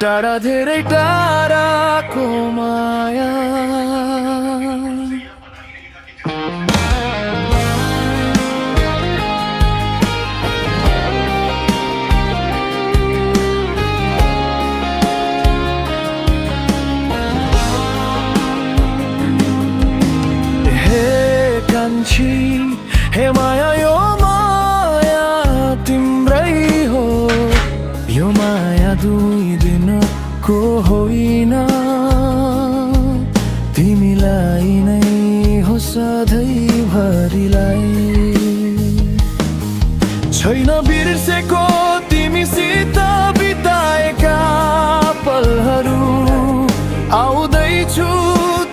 टाढा धेरै टाढाको माया। हे माया यो माया तिम्रै हो, यो माया दुई दिनको होइन, तिमीलाई नै हो सधैँभरिलाई। छैन बिर्सेको तिमीसित बिताएका पलहरू, आउँदैछु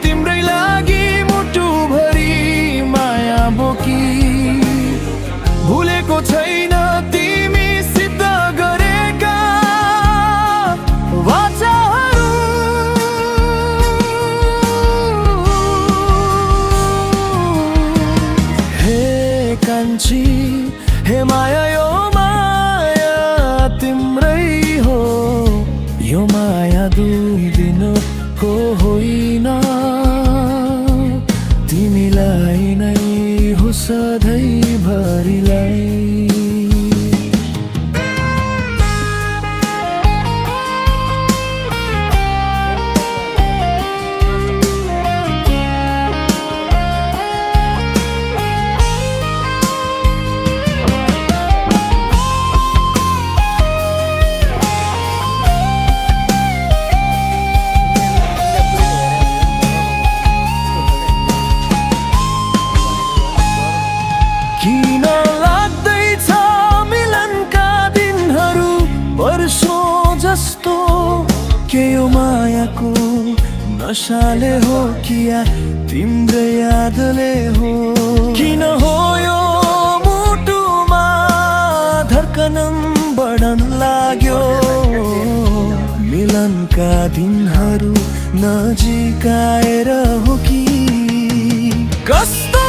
तिम्रै लागि मुटुभरि माया बोकी। भुलेको छैन तिमीसित गरेका वाचाहरू, हे कान्छी हे माया यो माया तिम्रै हो, यो माया दुई दिनको होइन, तिमीलाई नै हो सधैँभरिलाई। किन लाग्दैछ मिलनका दिनहरू वर्षौं जस्तो, के यो मायाको नशाले हो कि या तिम्रो यादले हो? किन हो यो मुटुमा धड्कन बढ्न लाग्यो? मिलनका दिनहरू नजिकाएर हो कि कस्तो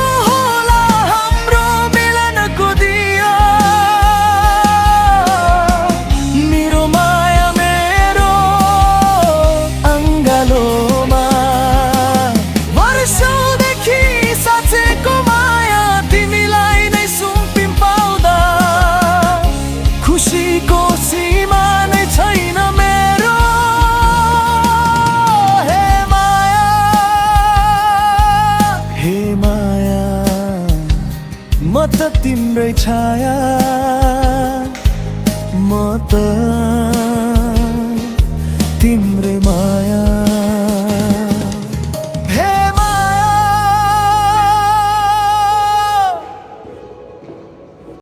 म त तिम्रै छाया, म त तिम्रै माया।